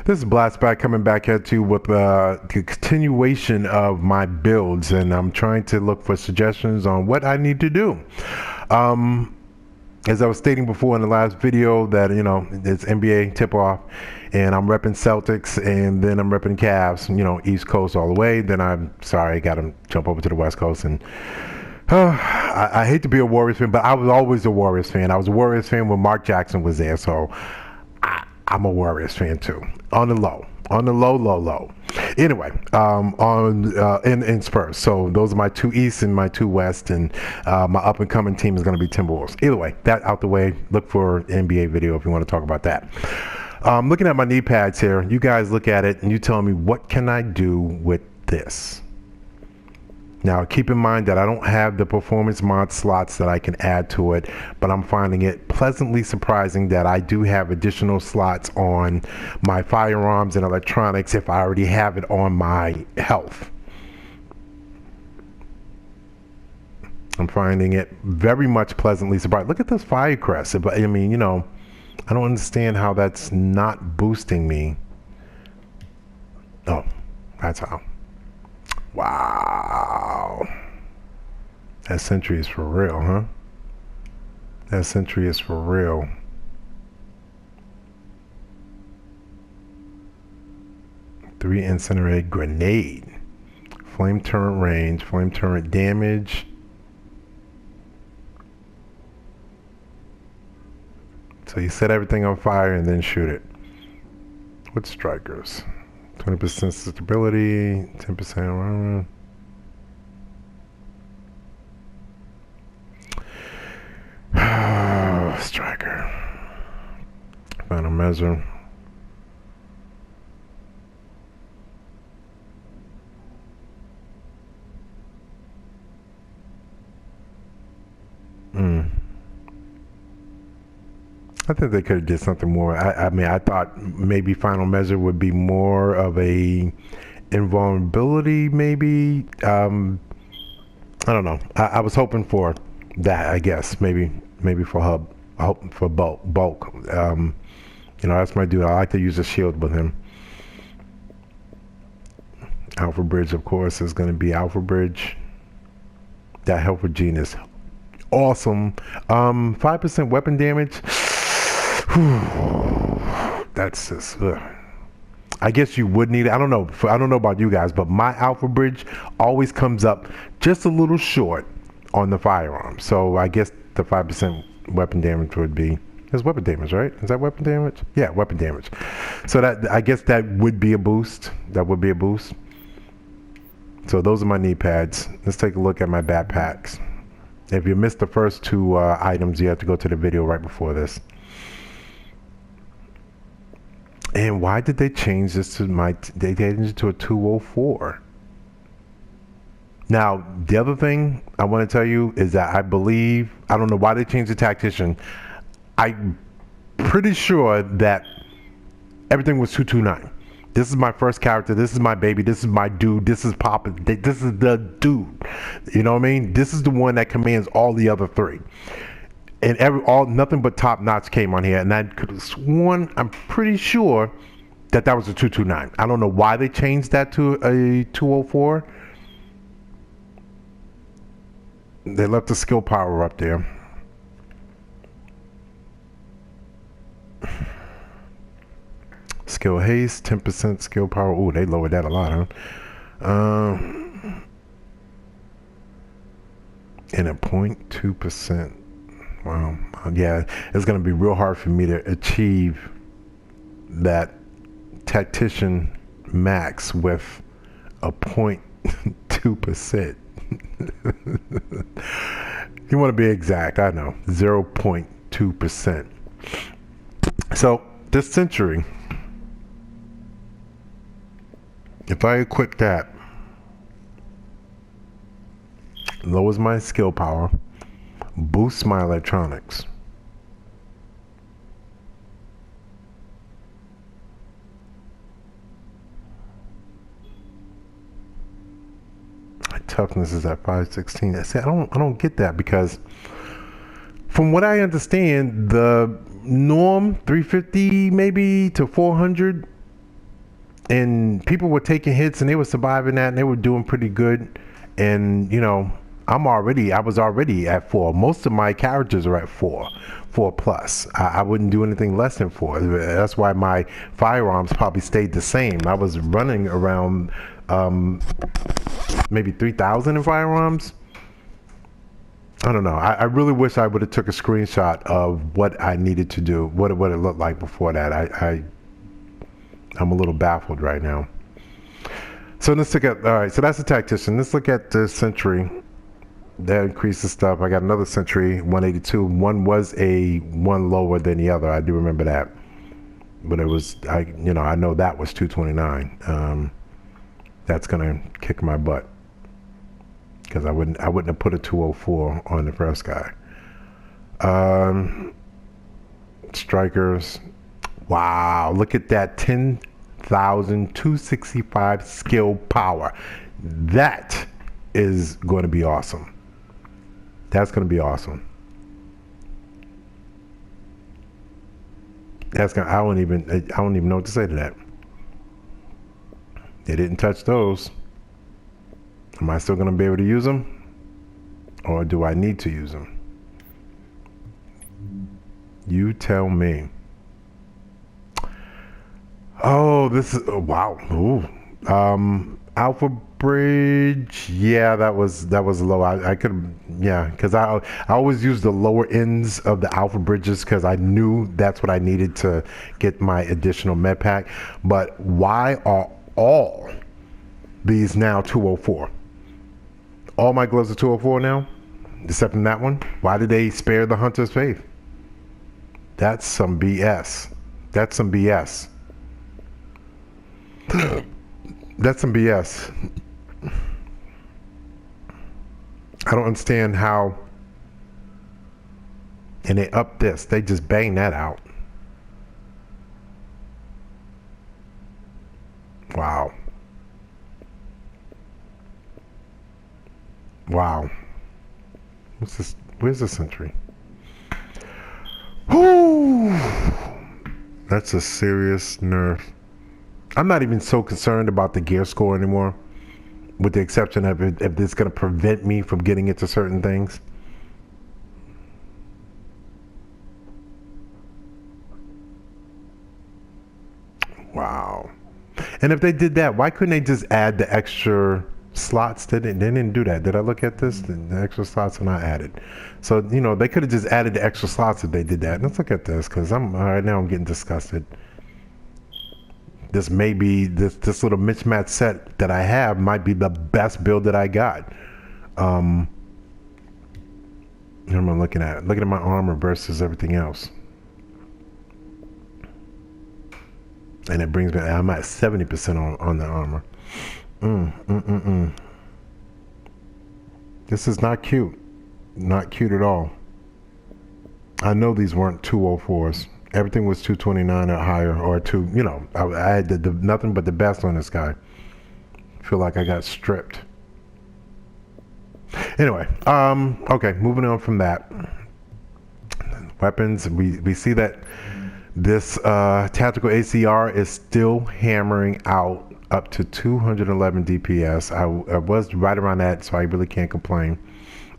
This is Blastback coming back at you with the continuation of my builds, and I'm trying to look for suggestions on what I need to do. As I was stating before in the last video that, you know, it's NBA tip-off, and I'm repping Celtics, and then I'm repping Cavs, you know, East Coast all the way. Then I'm sorry, I got to jump over to the West Coast, and I hate to be a Warriors fan, but I was always a Warriors fan. I was a Warriors fan when Mark Jackson was there, so I'm a Warriors fan too. On the low, low. Anyway, in Spurs. So those are my two East and my two West, and my up and coming team is going to be Timberwolves. Either way, that out the way. Look for an NBA video if you want to talk about that. Looking at my knee pads here, you guys look at it and you tell me what can I do with this. Now, keep in mind that I don't have the performance mod slots that I can add to it, but I'm finding it pleasantly surprising that I do have additional slots on my firearms and electronics if I already have it on my health. I'm finding it very much pleasantly surprised. Look at this Firecrest. I mean, you know, I don't understand how that's not boosting me. Oh, that's how. Wow. That Sentry is for real, huh? That Sentry is for real. Three incinerated grenade. Flame turret range, flame turret damage. So you set everything on fire and then shoot it. With strikers. 20% stability, 10% striker. Final measure. I think they could have did something more. I mean, I thought maybe final measure would be more of a invulnerability, maybe. I don't know. I was hoping for that, I guess. Maybe for hub. I hope for bulk. You know, that's my dude. I like to use a shield with him. Alpha Bridge, of course, is going to be Alpha Bridge. That Helper Gene is awesome. 5% weapon damage. That's just I guess you would need it. I don't know about you guys, but my Alpha Bridge always comes up just a little short on the firearm. So I guess the 5% weapon damage would be, it's weapon damage, right? Is that weapon damage? Yeah, weapon damage. So that, I guess that would be a boost. That would be a boost. So those are my knee pads. Let's take a look at my backpacks. If you missed the first two items, you have to go to the video right before this. And why did they change this to they changed it to a 204? Now, the other thing I want to tell you is that I don't know why they changed the tactician. I'm pretty sure that everything was 229. This is my first character. This is my baby. This is my dude. This is Papa. This is the dude. You know what I mean? This is the one that commands all the other three. And nothing but top notch came on here, and I could have sworn, I'm pretty sure that was a 229. I don't know why they changed that to a 204. They left the skill power up there. Skill haste, 10% skill power. Oh, they lowered that a lot, huh? And a 0.2%. Wow. Yeah, it's going to be real hard for me to achieve that tactician max with a 0.2%. You want to be exact, I know. 0.2%. So this Sentry, if I equip that, lowers my skill power, boosts my electronics. My toughness is at 516. See, I don't get that, because from what I understand, the norm 350 maybe to 400 and people were taking hits and they were surviving that and they were doing pretty good. And you know, I was already at 4. Most of my characters are at 4 plus. I wouldn't do anything less than 4. That's why my firearms probably stayed the same. I was running around maybe 3,000 in firearms. I don't know. I really wish I would have took a screenshot of what I needed to do, what it looked like before that. I'm a little baffled right now. So let's look at, all right, so that's the tactician. Let's look at the sentry. That increases stuff. I got another sentry, 182. One was one lower than the other. I do remember that. But it was, I know that was 229. That's gonna kick my butt. Because I wouldn't have put a 204 on the first guy. Strikers. Wow, look at that, 10,265 skill power. That is going to be awesome. That's going to be awesome. I don't even know what to say to that. They didn't touch those. Am I still going to be able to use them? Or do I need to use them? You tell me. Oh, this is, oh, wow. Ooh. Alpha Bridge. Yeah, that was low. I could, yeah, because I always use the lower ends of the Alpha Bridges because I knew that's what I needed to get my additional med pack. But why are all these now 204? All my gloves are 204 now, except from that one. Why did they spare the Hunter's Faith? That's some BS. That's some BS. That's some BS. I don't understand how. And they up this. They just bang that out. Wow. Wow. What's this? Where's the sentry? Whoo! That's a serious nerf. I'm not even so concerned about the gear score anymore, with the exception of if it's going to prevent me from getting into certain things. Wow. And if they did that, why couldn't they just add the extra slots? They didn't do that. Did I look at this? The extra slots are not added. So, you know, they could have just added the extra slots if they did that. Let's look at this, because right now I'm getting disgusted. This may be, this little mismatch set that I have might be the best build that I got. What am I looking at? Looking at my armor versus everything else. And it brings me, I'm at 70% on the armor. This is not cute. Not cute at all. I know these weren't 204s. Everything was 229 or higher, or I had nothing but the best on this guy. Feel like I got stripped. Anyway, okay, moving on from that. Weapons, we see that this tactical ACR is still hammering out up to 211 DPS. I was right around that, so I really can't complain.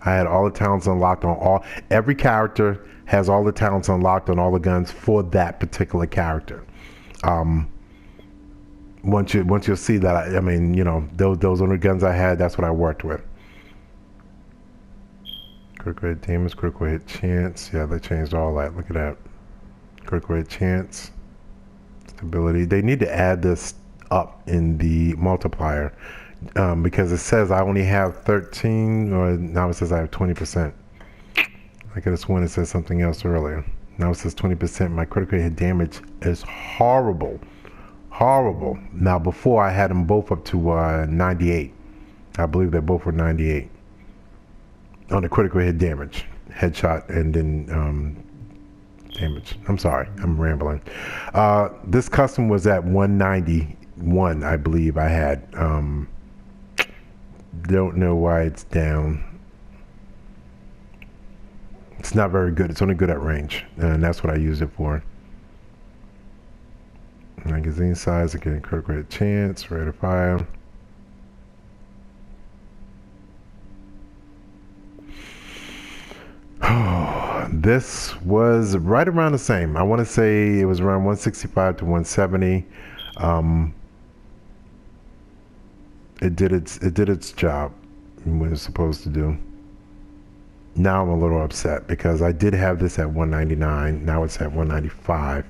I had all the talents unlocked on every character has all the talents unlocked on all the guns for that particular character. Once you'll see that, I mean, you know, those are the guns I had. That's what I worked with. Critical hit damage, critical hit chance. Yeah, they changed all that. Look at that. Critical hit chance, stability. They need to add this up in the multiplier because it says I only have 13, or now it says I have 20%. I could have sworn it said something else earlier. Now it says 20%. My critical hit damage is horrible. Horrible. Now before I had them both up to 98. I believe they both were 98 on the critical hit damage. Headshot and then damage. I'm sorry, I'm rambling. This custom was at 191, I believe I had. Don't know why it's down. It's not very good. It's only good at range, and that's what I use it for. Magazine size again, critical hit chance, rate of fire. This was right around the same. I want to say it was around 165 to 170. It did its job what it was supposed to do. Now I'm a little upset because I did have this at 199. Now it's at 195.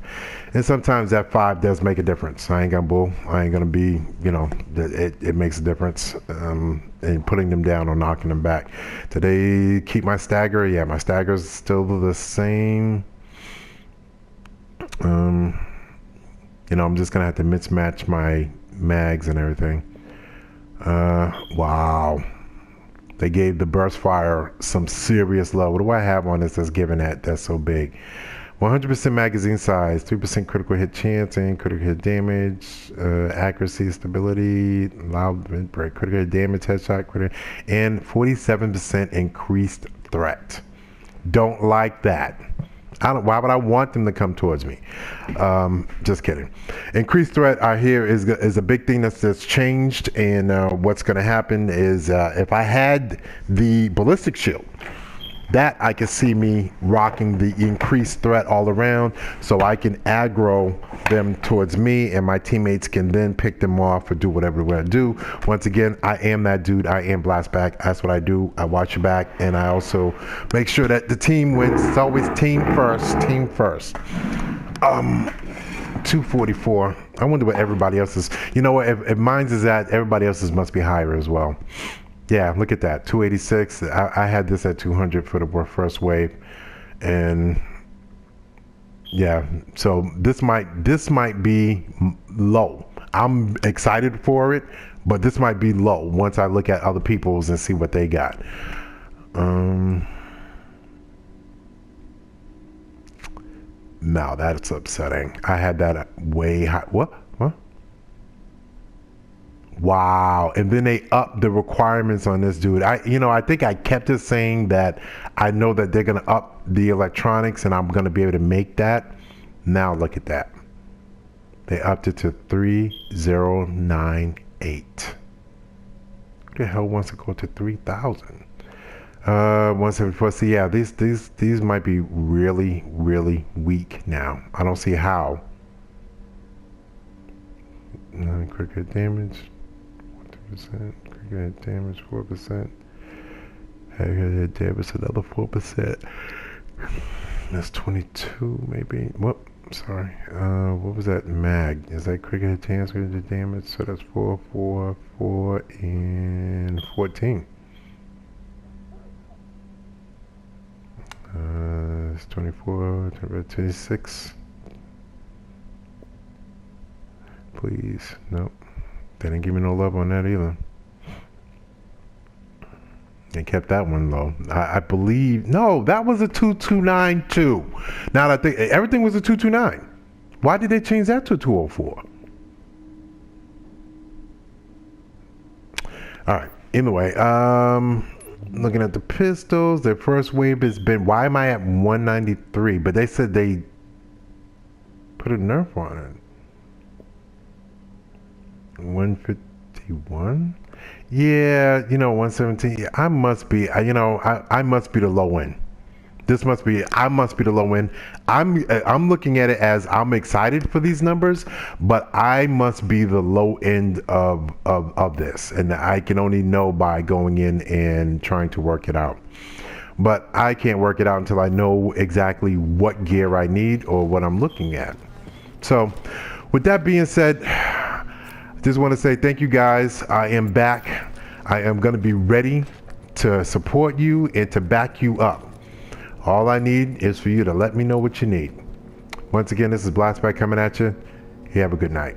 And sometimes that 5 does make a difference. I ain't gonna bull. I ain't gonna be, it makes a difference in putting them down or knocking them back. Did they keep my stagger? Yeah, my stagger's still the same. I'm just gonna have to mismatch my mags and everything. Wow. They gave the burst fire some serious love. What do I have on this that's giving that's so big? 100% magazine size, 3% critical hit chance and critical hit damage, accuracy, stability, loud break, critical hit damage, headshot, critical, and 47% increased threat. Don't like that. Why would I want them to come towards me? Just kidding. Increased threat I hear is a big thing that's changed, and what's going to happen is if I had the ballistic shield, that I can see me rocking the increased threat all around, so I can aggro them towards me, and my teammates can then pick them off or do whatever we're gonna do. Once again, I am that dude. I am blast back. That's what I do. I watch your back, and I also make sure that the team wins. It's always team first. Team first. 244. I wonder what everybody else's. You know what? If mine's is at, everybody else's must be higher as well. Yeah, look at that, 286. I had this at 200 for the first wave, and yeah, so this might be low. I'm excited for it, but this might be low once I look at other people's and see what they got. No, that's upsetting. I had that way high. What? Wow. And then they upped the requirements on this dude. I think I kept it saying that I know that they're going to up the electronics and I'm going to be able to make that. Now look at that. They upped it to 3098. Who the hell wants to go to 3000? 174. So yeah, these might be really, really weak now. I don't see how. Cricket damage. 4%, cricket damage 4%, cricket damage another 4%. That's 22 maybe. Whoop, sorry. What was that mag? Is that cricket damage? So that's 4, 4, 4, and 14. It's 24, 26. Please, nope. They didn't give me no love on that either. They kept that one low. I believe, no, that was a 2292. Now that I think everything was a 229. Why did they change that to a 204? All right. Anyway, looking at the pistols, their first wave has been. Why am I at 193? But they said they put a nerf on it. 151. Yeah, 117. Yeah, I must be. I must be the low end. I must be the low end. I'm looking at it as I'm excited for these numbers, but I must be the low end of this, and I can only know by going in and trying to work it out. But I can't work it out until I know exactly what gear I need or what I'm looking at. So, with that being said, just want to say thank you guys. I am back. I am going to be ready to support you and to back you up. All I need is for you to let me know what you need. Once again, this is Blastback coming at you. You have a good night.